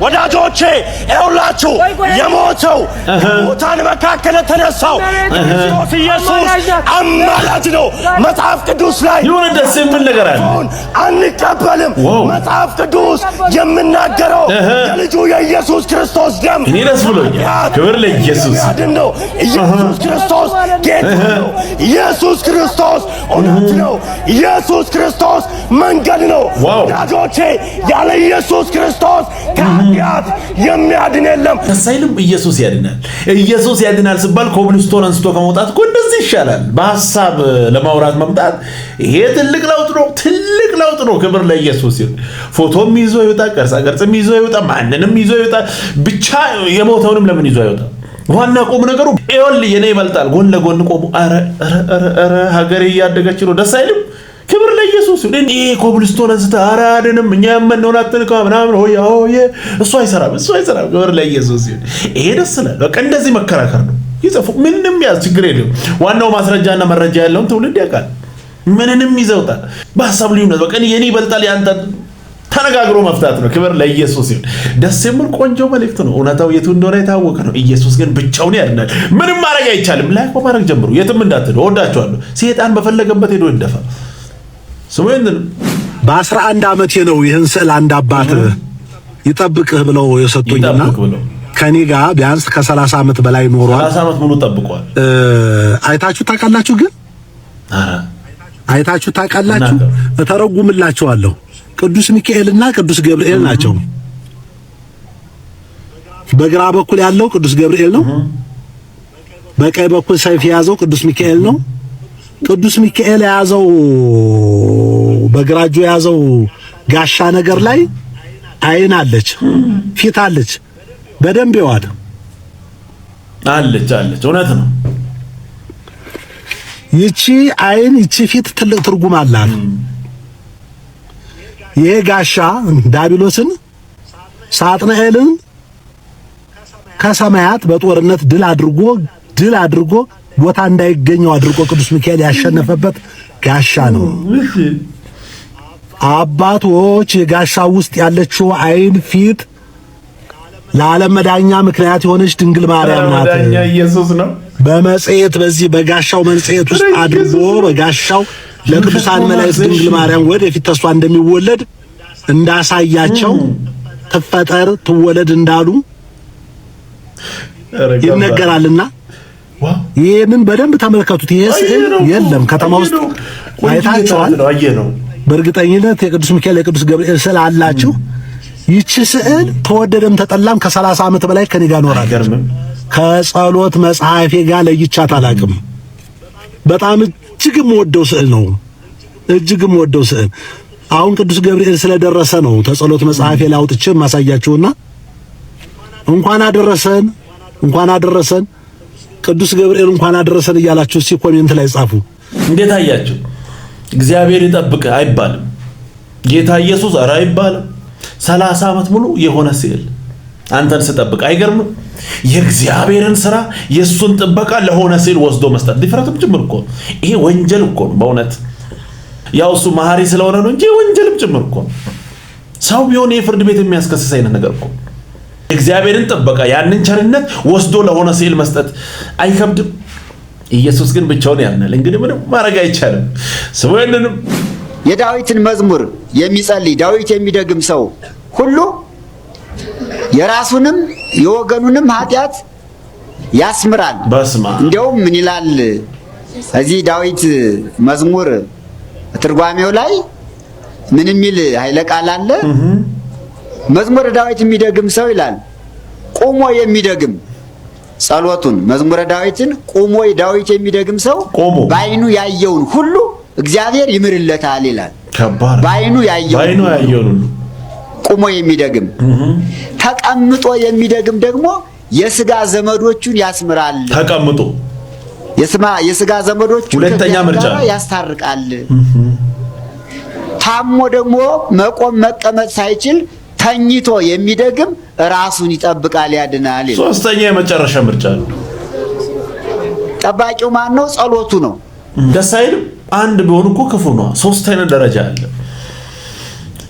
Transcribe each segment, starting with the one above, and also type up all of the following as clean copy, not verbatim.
ወዳጆቼ ኤውላችሁ የሞተው ሞታን መካከለ ተነሳው ክርስቶስ ኢየሱስ አማላጅ ነው። መጽሐፍ ቅዱስ ላይ ይሁን ደስ የሚል ነገር አለ። አንቀበልም። መጽሐፍ ቅዱስ የምናገረው የልጁ የኢየሱስ ክርስቶስ ደም እኔ ደስ ብሎኛል። ክብር ለኢየሱስ ነው። ኢየሱስ ክርስቶስ ጌታ ነው። ኢየሱስ ክርስቶስ እውነት ነው። ኢየሱስ ክርስቶስ መንገድ ነው። ወዳጆቼ ያለ ኢየሱስ ክርስቶስ ከኃጢአት የሚያድን የለም። ተሳይልም ኢየሱስ ያድናል። ኢየሱስ ያድናል ሲባል ኮብልስቶን አንስቶ ከመውጣት እኮ እንደዚህ ይሻላል። በሐሳብ ለማውራት መምጣት ይሄ ትልቅ ለውጥ ነው። ትልቅ ለውጥ ነው። ክብር ለኢየሱስ ይሁን። ፎቶም ይዞ ይወጣ፣ ቅርጽም ይዞ ይወጣ፣ ማንንም ይዞ ይወጣ፣ ብቻ የሞተውንም ለምን ይዞ ይወጣ? ዋና ቁም ነገሩ ኤል የኔ ይበልጣል። ጎን ለጎን ቆሙ። አረ ሀገሬ እያደገች ነው። ደስ አይልም? ክብር ለኢየሱስ ይሁን። እኔ ኮብልስቶን አንስተ አራድንም እኛ የምንሆን አትንካ ምናምን ሆየ እሱ አይሰራም። ክብር ለኢየሱስ ይሁን። ይሄ ደስ ይላል። በቃ እንደዚህ መከራከር ነው። ይጽፉ ምንም ያዝ ችግር የለም። ዋናው ማስረጃና መረጃ ያለውን ትውልድ ያውቃል። ምንንም ይዘውታል። በሐሳብ ልዩነት በቃ የኔ ይበልጣል ያንተ ተነጋግሮ መፍታት ነው። ክብር ለኢየሱስ ይሁን። ደስ የሚል ቆንጆ መልእክት ነው። እውነታው የቱ እንደሆነ የታወቀ ነው። ኢየሱስ ግን ብቻውን ያድናል። ምንም ማድረግ አይቻልም። ላይክ ማድረግ ጀምሩ። የትም እንዳትሄዱ። እወዳችኋለሁ። ሰይጣን በፈለገበት ሄዶ ይደፋ። ስሙን በ11 ዓመቴ ነው ይህን ስዕል አንድ አባት ይጠብቅህ ብለው የሰጡኝና ከኔ ጋር ቢያንስ ከ30 ዓመት በላይ ኖሯል። 30 ዓመት ሙሉ ጠብቋል። አይታችሁ ታውቃላችሁ? ግን አይታችሁ ታውቃላችሁ? እተረጉምላችኋለሁ። ቅዱስ ሚካኤልና ቅዱስ ገብርኤል ናቸው። በግራ በኩል ያለው ቅዱስ ገብርኤል ነው። በቀኝ በኩል ሰይፍ የያዘው ቅዱስ ሚካኤል ነው። ቅዱስ ሚካኤል የያዘው በግራ እጁ የያዘው ጋሻ ነገር ላይ አይን አለች፣ ፊት አለች። በደንብ ይዋል አለች። እውነት ነው። ይቺ አይን ይቺ ፊት ትልቅ ትርጉም አላት። ይሄ ጋሻ ዳቢሎስን ሳጥናኤልን ከሰማያት በጦርነት ድል አድርጎ ቦታ እንዳይገኘው አድርጎ ቅዱስ ሚካኤል ያሸነፈበት ጋሻ ነው። አባቶች የጋሻው ውስጥ ያለችው አይን ፊት ለዓለም መዳኛ ምክንያት የሆነች ድንግል ማርያም ናት። መዳኛ ኢየሱስ ነው። በመጽሔት በዚህ በጋሻው መንጽሔት ውስጥ አድርጎ በጋሻው ለቅዱሳን መላእክት ድንግል ማርያም ወደፊት ተስፋ እንደሚወለድ እንዳሳያቸው ትፈጠር ትወለድ እንዳሉ ይነገራልና ይሄንን በደንብ ተመልከቱት። ይሄ ስዕል የለም ከተማ ውስጥ አይታችኋል። በእርግጠኝነት የቅዱስ ሚካኤል የቅዱስ ገብርኤል ስዕል አላችሁ። ይቺ ስዕል ተወደደም ተጠላም ከ30 ዓመት በላይ ከኔ ጋር ኖራለች። ከጸሎት መጽሐፌ ጋር ለይቻት አላውቅም። በጣም እጅግም ወደው ስዕል ነው። እጅግም ወደው ስዕል አሁን ቅዱስ ገብርኤል ስለደረሰ ነው ተጸሎት መጽሐፌ ላይ አውጥቼ ማሳያችሁና እንኳን አደረሰን ቅዱስ ገብርኤል እንኳን አደረሰን እያላችሁ እስኪ ኮሜንት ላይ ጻፉ። እንዴት አያችሁ? እግዚአብሔር ይጠብቅ አይባልም። ጌታ ኢየሱስ ኧረ አይባልም። 30 ዓመት ሙሉ የሆነ ስዕል አንተን ስጠብቅ አይገርምም? የእግዚአብሔርን ስራ የሱን ጥበቃ ለሆነ ስዕል ወስዶ መስጠት ድፍረትም ጭምር እኮ ይሄ ወንጀል እኮ ነው። በእውነት ያው እሱ መሐሪ ስለሆነ ነው እንጂ ወንጀልም ጭምር እኮ ሰው ቢሆን የፍርድ ቤት የሚያስከስስ አይነት ነገር እኮ እግዚአብሔርን ጥበቃ ያንን ቸርነት ወስዶ ለሆነ ስዕል መስጠት አይከብድም? ኢየሱስ ግን ብቻውን ያድናል። እንግዲህ ምንም ማድረግ አይቻልም። ስሙንም የዳዊትን መዝሙር የሚጸልይ ዳዊት የሚደግም ሰው ሁሉ የራሱንም የወገኑንም ኃጢአት ያስምራል። እንዲያውም ምን ይላል እዚህ ዳዊት መዝሙር ትርጓሜው ላይ ምን የሚል ኃይለ ቃል አለ? መዝሙረ ዳዊት የሚደግም ሰው ይላል ቆሞ የሚደግም ጸሎቱን መዝሙረ ዳዊትን ቆሞ ዳዊት የሚደግም ሰው ባይኑ ያየውን ሁሉ እግዚአብሔር ይምርለታል ይላል። ባይኑ ያየውን ሁሉ ቆሞ የሚደግም ተቀምጦ የሚደግም ደግሞ የሥጋ ዘመዶቹን ያስምራል። ተቀምጦ የሥጋ ዘመዶቹን ሁለተኛ ምርጫ ያስታርቃል። ታሞ ደግሞ መቆም መቀመጥ ሳይችል ተኝቶ የሚደግም ራሱን ይጠብቃል ያድናል ይላል። ሶስተኛ የመጨረሻ ምርጫ ነው። ጠባቂው ማን ነው? ጸሎቱ ነው። ደስ አይልም? አንድ ቢሆን እኮ ክፉ ነው። ሶስት አይነት ደረጃ አለ።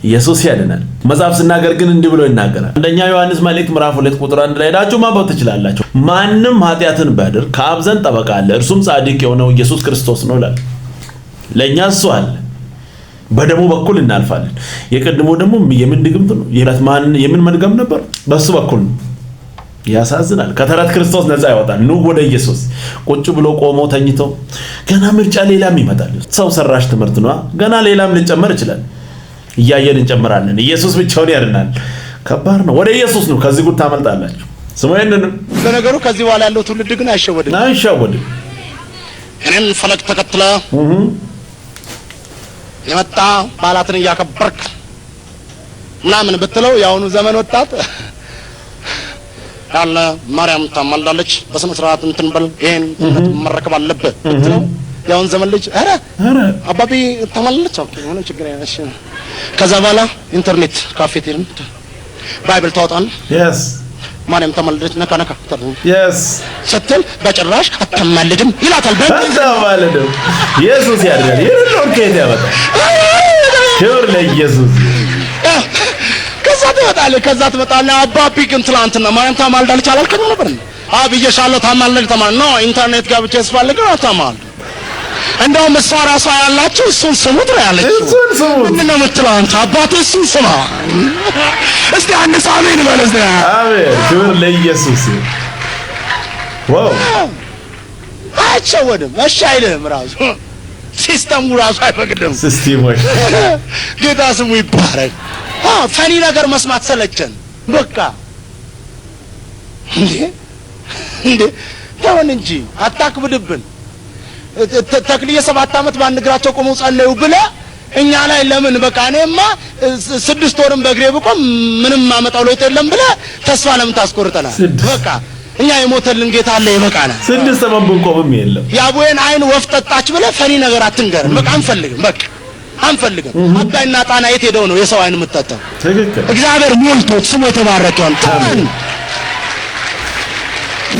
ኢየሱስ ያድናል። መጽሐፍ ሲናገር ግን እንዲህ ብሎ ይናገራል። አንደኛ ዮሐንስ መልእክት ምዕራፍ 2 ቁጥር 1 ላይ ሄዳችሁ ማንበብ ትችላላችሁ። ማንም ኃጢአትን ቢያደርግ ከአብ ዘንድ ጠበቃ አለ፣ እርሱም ጻድቅ የሆነው ኢየሱስ ክርስቶስ ነው ይላል። ለእኛ እሱ አለ፣ በደሙ በኩል እናልፋለን። የቀድሞ ደግሞ የምን ድግምት ነው? የምን መድገም ነበር? በሱ በኩል ነው። ያሳዝናል። ከተረት ክርስቶስ ነፃ ያወጣል። ኑ ወደ ኢየሱስ። ቁጭ ብሎ ቆሞ ተኝቶ ገና ምርጫ ሌላም ይመጣል። ሰው ሰራሽ ትምህርት ነው። ገና ሌላም ሊጨመር ይችላል። እያየን እንጨምራለን። ኢየሱስ ብቻውን ያድናል። ከባድ ነው። ወደ ኢየሱስ ነው። ከዚህ ጉድ ታመልጣላችሁ። ስሙ ይሄንን። ለነገሩ ከዚህ በኋላ ያለው ትውልድ ግን አይሸወድም። እኔን ፈለግ ተከትለ የመጣ ባላትን እያከበርክ ምናምን ብትለው የአሁኑ ዘመን ወጣት ያለ ማርያም ታማልዳለች በስነ ስርዓት እንትን በል ይሄን መረከብ አለበት ብትለው የአሁኑ ዘመን ልጅ ኧረ አባቢ ታማልዳለች ሆነ ችግር ያነሽ። ከዛ በኋላ ኢንተርኔት ካፌ ትሄድን ባይብል ታወጣን ማርያም ታማልዳለች ነካ ነካ ስትል በጭራሽ አታማልድም ይላታል። አታማልድም። ኢየሱስ ያድናል። ይሄን ከየት ያመጣል? ክብር ለኢየሱስ። ከዛ ትመጣለህ አባቢ ግን ትላንትና ማርያም ታማልዳለች አላልከኝም ነበር? አብዬሻለሁ ታማልዳለች ነው ኢንተርኔት ጋብቼ ስፈልግ አታማልድ። እንደውም እሷ ራሷ ያላችሁ እሱን ስሙት ነው ያለችው። እሱን ስሙት ምን ነው የምትለው አንተ? አባቴ እሱን ስማ። እስቲ አንድ አሜን በል እስቲ። አሜን። ክብር ለኢየሱስ። ዋው አይቸወድም። እሺ አይልም። ራሱ ሲስተሙ ራሱ አይፈቅድም። ሲስተሞች ጌታ ስሙ ይባረክ። ፈኒ ነገር መስማት ሰለቸን። በቃ እንዴ ተወን እንጂ አታክብድብን። ተክልዬ 7 ዓመት በአንድ እግራቸው ቆመው ጸለዩ ብለህ እኛ ላይ ለምን በቃ እኔማ 6 ወርም በእግሬ ብቆም ምንም ማመጣው ለውጥ የለም ብለህ ተስፋ ለምን ታስቆርጠናል? በቃ እኛ የሞተልን ጌታ አለ ይበቃናል። 6 ዓመት ብንቆምም የለም። የአቡዬን አይን ወፍ ጠጣች ብለህ ፈኒ ነገር አትንገረን። በቃ አንፈልግም። በቃ አንፈልግም። አባይና ጣና የት ሄደው ነው የሰው አይን የምትጠጣው? ትክክል። እግዚአብሔር ሞልቶት ስሙ የተባረከ ይሁን።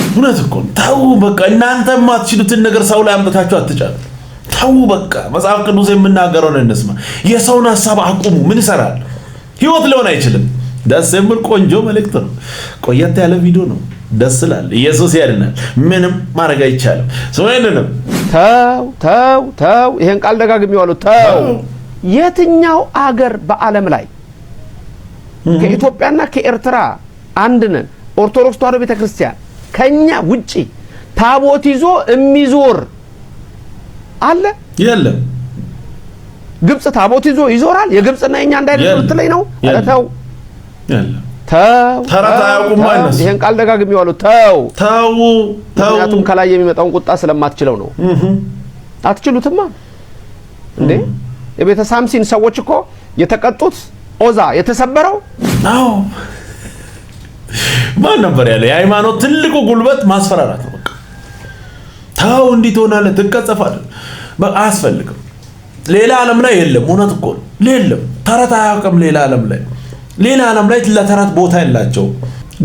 እውነት እኮ ተው በቃ እናንተ የማትችሉትን ነገር ሰው ላይ አምጥታችሁ አትጫሉ። ተው በቃ መጽሐፍ ቅዱስ የምናገረውን እንስማ። የሰውን ሐሳብ አቁሙ። ምን ይሰራል? ህይወት ሊሆን አይችልም። ደስ የሚል ቆንጆ መልእክት ነው። ቆየት ያለ ቪዲዮ ነው። ደስ ይላል። ኢየሱስ ያድናል። ምንም ማድረግ አይቻልም። ሰውየንም ተው ይሄን ቃል ደጋግሜዋለሁ። ተው የትኛው አገር በዓለም ላይ ከኢትዮጵያና ከኤርትራ አንድ ነን ኦርቶዶክስ ተዋሕዶ ቤተክርስቲያን ከኛ ውጪ ታቦት ይዞ የሚዞር አለ? የለም። ግብጽ ታቦት ይዞ ይዞራል? የግብጽና የኛ እንዳይደል ትለኝ ነው? ተው የለም። ተረት አያውቁም ማለት ይሄን ቃል ደጋግሜዋለሁ። ተው ምክንያቱም ከላይ የሚመጣውን ቁጣ ስለማትችለው ነው። አትችሉትማ እንዴ? የቤተ ሳምሲን ሰዎች እኮ የተቀጡት ኦዛ የተሰበረው አዎ ማን ነበር ያለ? የሃይማኖት ትልቁ ጉልበት ማስፈራራት ነው። በቃ ተው እንዲህ ትሆናለህ፣ ትቀጸፋለህ። በቃ አያስፈልግም። ሌላ ዓለም ላይ የለም። እውነት እኮ የለም። ተረት አያውቅም ሌላ ዓለም ላይ ለተረት ቦታ የላቸው።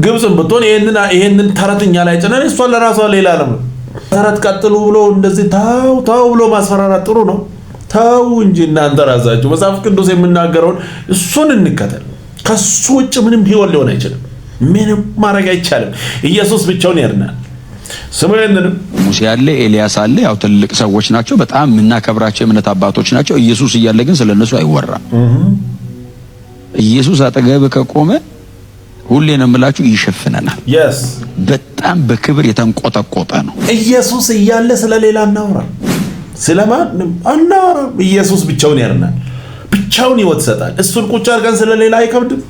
ግብጽም ብትሆን ይሄንን ተረትኛ ላይ ጭነን እሷ ለራሷ ሌላ ዓለም ነው። ተረት ቀጥሉ ብሎ እንደዚህ ተው ብሎ ማስፈራራት ጥሩ ነው። ተው እንጂ እናንተ ራሳችሁ መጽሐፍ ቅዱስ የምናገረውን እሱን እንከተል። ከሱ ውጭ ምንም ህይወት ሊሆን አይችልም። ምንም ማድረግ አይቻልም። ኢየሱስ ብቻውን ያድናል። ስሙ ይሄንንም ሙሴ አለ፣ ኤልያስ አለ። ያው ትልቅ ሰዎች ናቸው። በጣም የምናከብራቸው የእምነት አባቶች ናቸው። ኢየሱስ እያለ ግን ስለነሱ አይወራም። ኢየሱስ አጠገብ ከቆመ ሁሌ ነው የምላችሁ ይሸፍነናል። በጣም በክብር የተንቆጠቆጠ ነው። ኢየሱስ እያለ ስለሌላ እናወራ፣ ስለማንም አናወራ። ኢየሱስ ብቻውን ያድናል። ብቻውን ህይወት ይሰጣል። እሱን ቁጭ አድርገን ስለሌላ አይከብድም።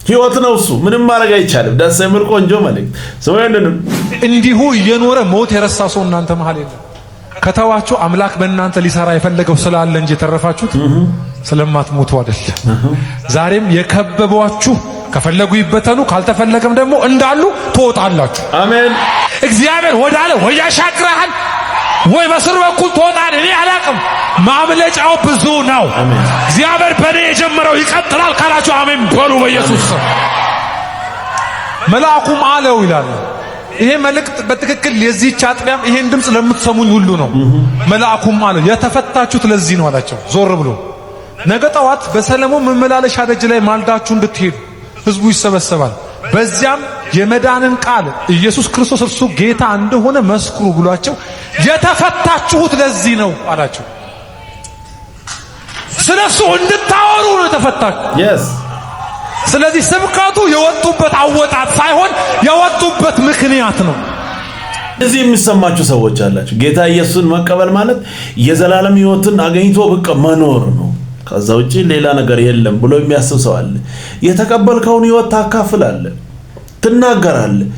ህይወት ነው እሱ። ምንም ማድረግ አይቻልም። ደስ የሚል ቆንጆ መልእክት። ሰውየንም እንዲሁ እየኖረ ሞት የረሳ ሰው እናንተ መሃል የለም። ከተዋችሁ አምላክ በእናንተ ሊሰራ የፈለገው ስላለ እንጂ የተረፋችሁት ስለማትሞቱ አይደለም። ዛሬም የከበቧችሁ ከፈለጉ ይበተኑ፣ ካልተፈለገም ደግሞ እንዳሉ ትወጣላችሁ። አሜን። እግዚአብሔር ወዳለ ወይ ያሻግራል ወይ በስር በኩል ትወጣለህ። እኔ አላቅም። ማምለጫው ብዙ ነው። እግዚአብሔር በእኔ የጀመረው ይቀጥላል ካላችሁ አሜን በሉ በኢየሱስ ስም። መልአኩም አለው ይላል። ይሄ መልእክት በትክክል የዚህች አጥቢያም ይሄን ድምጽ ለምትሰሙኝ ሁሉ ነው። መልአኩም አለው የተፈታችሁት ለዚህ ነው አላቸው ዞር ብሎ። ነገ ጠዋት በሰለሞን መመላለሻ ደጅ ላይ ማልዳችሁ እንድትሄዱ ህዝቡ ይሰበሰባል። በዚያም የመዳንን ቃል ኢየሱስ ክርስቶስ እርሱ ጌታ እንደሆነ መስክሩ ብሏቸው የተፈታችሁት ለዚህ ነው አላቸው። ስለሱ እንድታወሩ ነው የተፈታችሁ። ስለዚህ ስብከቱ የወጡበት አወጣት ሳይሆን የወጡበት ምክንያት ነው። እዚህ የሚሰማችሁ ሰዎች አላችሁ። ጌታ ኢየሱስን መቀበል ማለት የዘላለም ህይወትን አገኝቶ በቃ መኖር ነው፣ ከዛ ውጪ ሌላ ነገር የለም ብሎ የሚያስብ ሰው አለ። የተቀበልከውን ህይወት ታካፍላለህ፣ ትናገራለህ።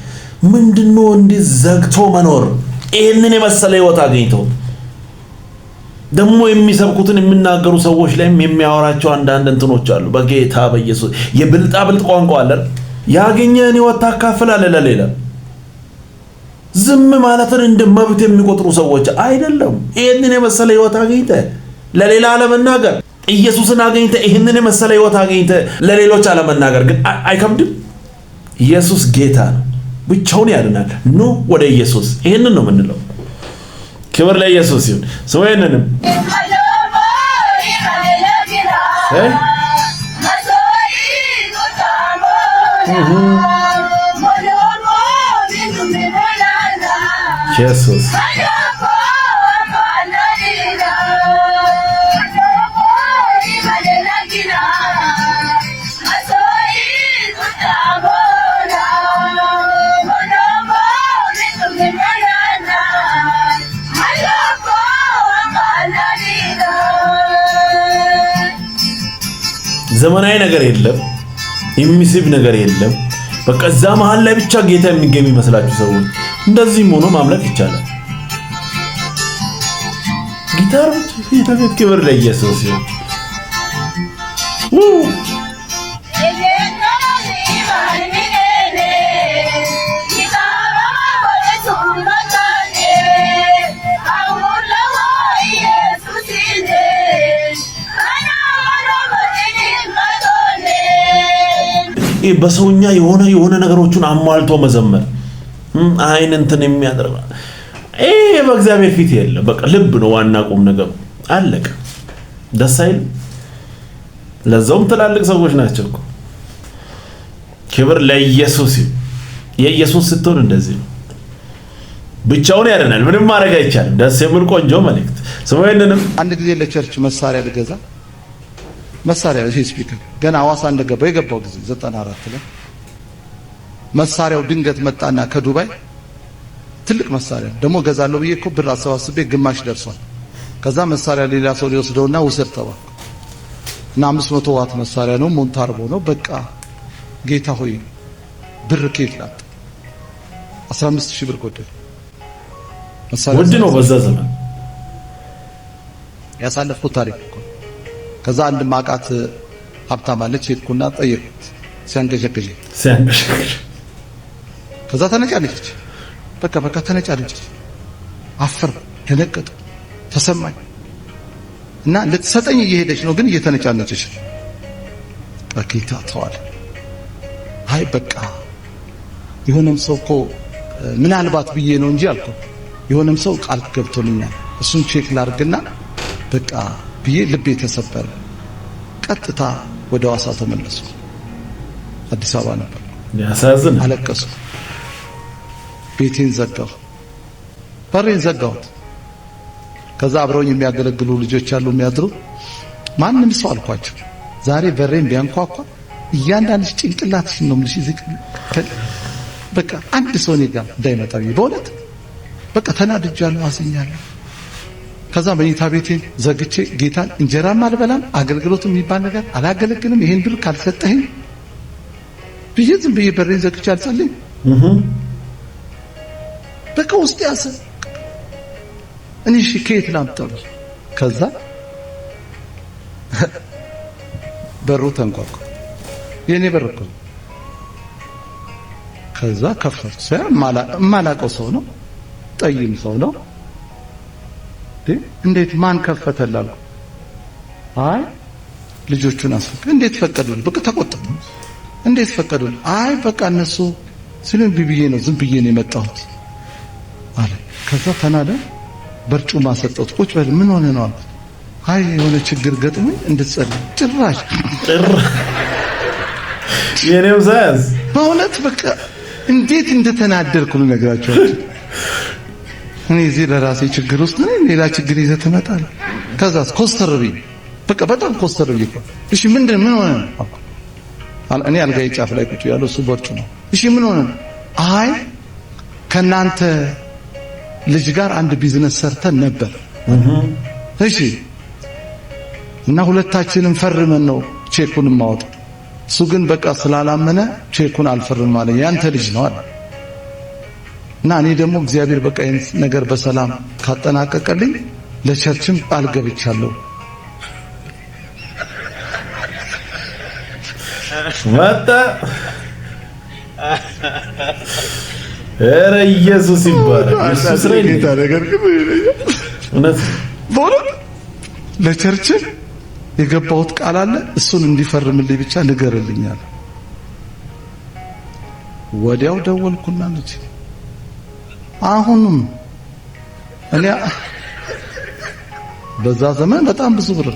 ምንድነው እንዲህ ዘግቶ መኖር? ይሄንን የመሰለ ህይወት አገኝቶ ደግሞ የሚሰብኩትን የሚናገሩ ሰዎች ላይም የሚያወራቸው አንዳንድ እንትኖች አሉ። በጌታ በኢየሱስ የብልጣ ብልጥ ቋንቋ አለ። ያገኘህን ህይወት ታካፍላለህ ለሌላ። ዝም ማለትን እንደ መብት የሚቆጥሩ ሰዎች አይደለም። ይሄንን የመሰለ ህይወት አገኝተህ ለሌላ አለመናገር፣ ኢየሱስን አገኝተህ ይሄንን የመሰለ ህይወት አገኝተህ ለሌሎች አለመናገር ግን አይከብድም? ኢየሱስ ጌታ ነው፣ ብቻውን ያድናል። ኑ ወደ ኢየሱስ። ይሄንን ነው የምንለው። ክብር ለኢየሱስ ይሁን። ሰውየንም ኢየሱስ ዘመናዊ ነገር የለም፣ የሚስብ ነገር የለም። በቃ እዛ መሃል ላይ ብቻ ጌታ የሚገኝ ይመስላችሁ ሰዎች፣ እንደዚህም ሆኖ ማምለክ ይቻላል። ጊታር ብቻ ቤት ክብር ለኢየሱስ ይሁን። በሰውኛ የሆነ ነገሮችን አሟልቶ መዘመር አይን እንትን የሚያደርግ በእግዚአብሔር ፊት የለም። በቃ ልብ ነው ዋና ቁም ነገሩ። አለቀ። ደስ አይል? ለዛውም ትላልቅ ሰዎች ናቸው እኮ። ክብር ለኢየሱስ ይሁን። የኢየሱስ ስትሆን እንደዚህ ነው። ብቻውን ያድናል። ምንም ማድረግ አይቻልም። ደስ የሚል ቆንጆ መልእክት። ሰሞኑንም አንድ ጊዜ ለቸርች መሳሪያ ልገዛ መሳሪያ ስፒከር ገና ሐዋሳ እንደገባው የገባው ጊዜ 94 ላይ መሳሪያው ድንገት መጣና ከዱባይ ትልቅ መሳሪያ ደግሞ ገዛለሁ ብዬ እኮ ብር አሰባስቤ ግማሽ ደርሷል። ከዛ መሳሪያ ሌላ ሰው ሊወስደውና ውሰድ ተባልኩ እና 500 ዋት መሳሪያ ነው፣ ሞንታርቦ ነው። በቃ ጌታ ሆይ ብር ከየት ላጣ? 15000 ብር ጎደለ። መሳሪያ ውድ ነው በዛ ዘመን ያሳለፍኩት ታሪክ እኮ። ከዛ አንድ ማቃት ሀብታም አለች፣ ሄድኩና ጠየቅኩት። ሲያንገሸገሽ ከዛ ተነጫለች። በቃ ተነጫለች። አፈር ደነገጥኩ፣ ተሰማኝ እና ልትሰጠኝ እየሄደች ነው፣ ግን እየተነጫነጨች በጌታ ተዋለ። አይ በቃ የሆነም ሰው እኮ ምናልባት ብዬ ነው እንጂ አልኩ። የሆነም ሰው ቃል ገብቶልኛል፣ እሱን ቼክ ላርግና በቃ ብዬ ልቤ ተሰበረ። ቀጥታ ወደ ሐዋሳ ተመለሱ። አዲስ አበባ ነበር። ያሳዝን። አለቀሱ። ቤቴን ዘጋሁ፣ በሬን ዘጋሁት። ከዛ አብረውኝ የሚያገለግሉ ልጆች አሉ የሚያድሩ። ማንም ሰው አልኳቸው ዛሬ በሬን ቢያንኳኳ እያንዳንድሽ ጭንቅላትሽ ነው ምልሽ ዝቅ በቃ አንድ ሰው እኔ ጋር እንዳይመጣ በእውነት በቃ ተናድጃለሁ፣ አዝኛለሁ። ከዛ መኝታ ቤቴን ዘግቼ ጌታን እንጀራም አልበላም፣ አገልግሎትም የሚባል ነገር አላገለግልም፣ ይሄን ብር ካልሰጠኸኝ ብዬ ዝም ብዬ በሬን ዘግቼ አልጸልይም። በቃ ውስጥ ያሰ እኔ እሺ ከየት ላምጣው? ከዛ በሩ ተንኳኳ። የኔ በር እኮ። ከዛ ከፈትኩ። ማላቀው ሰው ነው፣ ጠይም ሰው ነው። እንዴት ማን ከፈተላል? አይ ልጆቹን አስፈቀዱ። እንዴት ፈቀዱልህ? በቃ ተቆጣሁ። እንዴት ፈቀዱልህ? አይ በቃ እነሱ ስለምን ቢብዬ ነው ዝም ብዬ ነው የመጣሁት አለ። ከዛ ተናደ። በርጩማ ሰጠሁት። ቁጭ በል ምን ሆነ ነው አልኩት። አይ የሆነ ችግር ገጥሞኝ እንድትጸልይ ጭራሽ የኔው ዛዝ በእውነት በቃ እንዴት እንደተናደርኩ ልነግራችሁ። እኔ እዚህ ለራሴ ችግር ውስጥ ነኝ፣ ሌላ ችግር ይዘህ ትመጣለህ። ከዛስ ኮስተር ብዬ በቃ በጣም ኮስተር ብዬ እሺ ምን ሆነ? እኔ አልጋዬ ጫፍ ላይ ቁጭ ያለው እሱ ቦርጩ ነው። እሺ ምን ሆነ? አይ ከናንተ ልጅ ጋር አንድ ቢዝነስ ሰርተን ነበር። እሺ እና ሁለታችንም ፈርመን ነው ቼኩን ማውጣት። እሱ ግን በቃ ስላላመነ ቼኩን አልፈርም ማለት ያንተ ልጅ ነው አለ። እና እኔ ደግሞ እግዚአብሔር በቃ ይሄን ነገር በሰላም ካጠናቀቀልኝ ለቸርችም ቃል ገብቻለሁ። መጣ ኧረ ኢየሱስ ይባረክ። ኢየሱስ ጌታ ነገር ግን እውነት ለቸርች የገባሁት ቃል አለ እሱን እንዲፈርምልኝ ብቻ ንገርልኛል። ወዲያው ደወልኩና ልጅ አሁንም እኔ በዛ ዘመን በጣም ብዙ ብር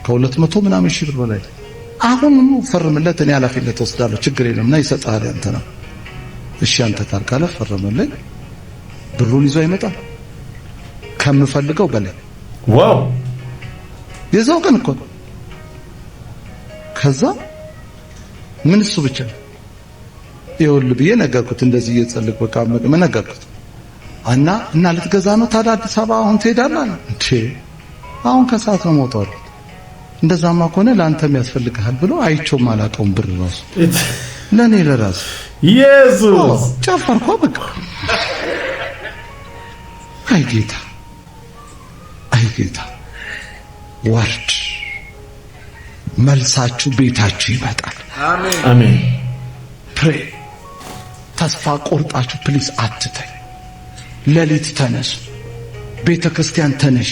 ከ200 ምናምን ሺህ ብር በላይ አሁንም ፈርምለት እኔ ኃላፊነት ወስዳለሁ ችግር የለምና ይሰጣል አንተ ነው። እሺ አንተ ታርካለ ፈርምልኝ ብሩን ይዞ አይመጣም ከምፈልገው በላይ ዋው የዛው ቀን እኮ ከዛ ምን እሱ ብቻ ይኸውልህ ብዬ ነገርኩት። እንደዚህ እየጸለይኩ በቃ ምን ነገርኩት እና ልትገዛ ነው ታዲያ አዲስ አበባ አሁን ትሄዳለህ እንዴ? አሁን ከሰዓት ነው የምወጣው። እንደዛማ ከሆነ ለአንተም ያስፈልግሃል ብሎ አይቼውም አላውቀውም ብር ራሱ ለኔ ለራሱ ኢየሱስ ጨፈርኩ በቃ። አይ ጌታ ወርድ መልሳችሁ ቤታችሁ ይመጣል። አሜን። ፕሬ ተስፋ ቆርጣችሁ ፕሊስ አትተኝ። ሌሊት ተነሱ፣ ቤተክርስቲያን ተነሽ፣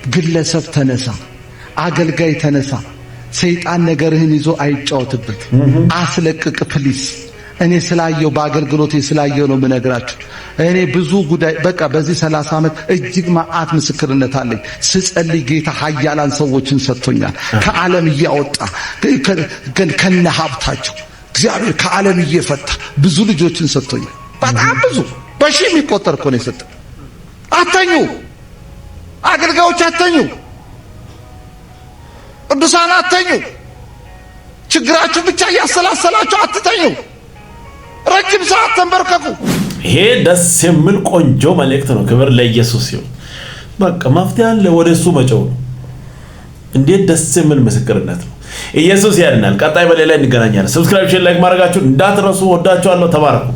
ግለሰብ ተነሳ፣ አገልጋይ ተነሳ። ሰይጣን ነገርህን ይዞ አይጫወትበት። አስለቅቅ ፕሊስ። እኔ ስላየው በአገልግሎቴ ስላየው ነው የምነግራችሁ። እኔ ብዙ ጉዳይ በቃ በዚህ 30 ዓመት እጅግ ማአት ምስክርነት አለኝ። ስጸልይ ጌታ ኃያላን ሰዎችን ሰጥቶኛል። ከዓለም እያወጣ ከነ ሀብታቸው እግዚአብሔር ከዓለም እየፈታ ብዙ ልጆችን ሰጥቶኛል። በጣም ብዙ በሺህ የሚቆጠር እኮ ነው የሰጠኝ። አተኙ አገልጋዮች፣ አተኙ ቅዱሳን፣ አተኙ። ችግራችሁ ብቻ እያሰላሰላችሁ አትተኙ። ረጅም ሰዓት ተንበርከኩ። ይሄ ደስ የሚል ቆንጆ መልእክት ነው። ክብር ለኢየሱስ ይሁን። በቃ መፍትሄ አለ፣ ወደሱ መጨው ነው። እንዴት ደስ የሚል ምስክርነት ነው። ኢየሱስ ያድናል። ቀጣይ በሌላ እንገናኛለን። ሰብስክራይብ፣ ሼር፣ ላይክ ማድረጋችሁን እንዳትረሱ። ወዳችኋለሁ። ተባረኩ።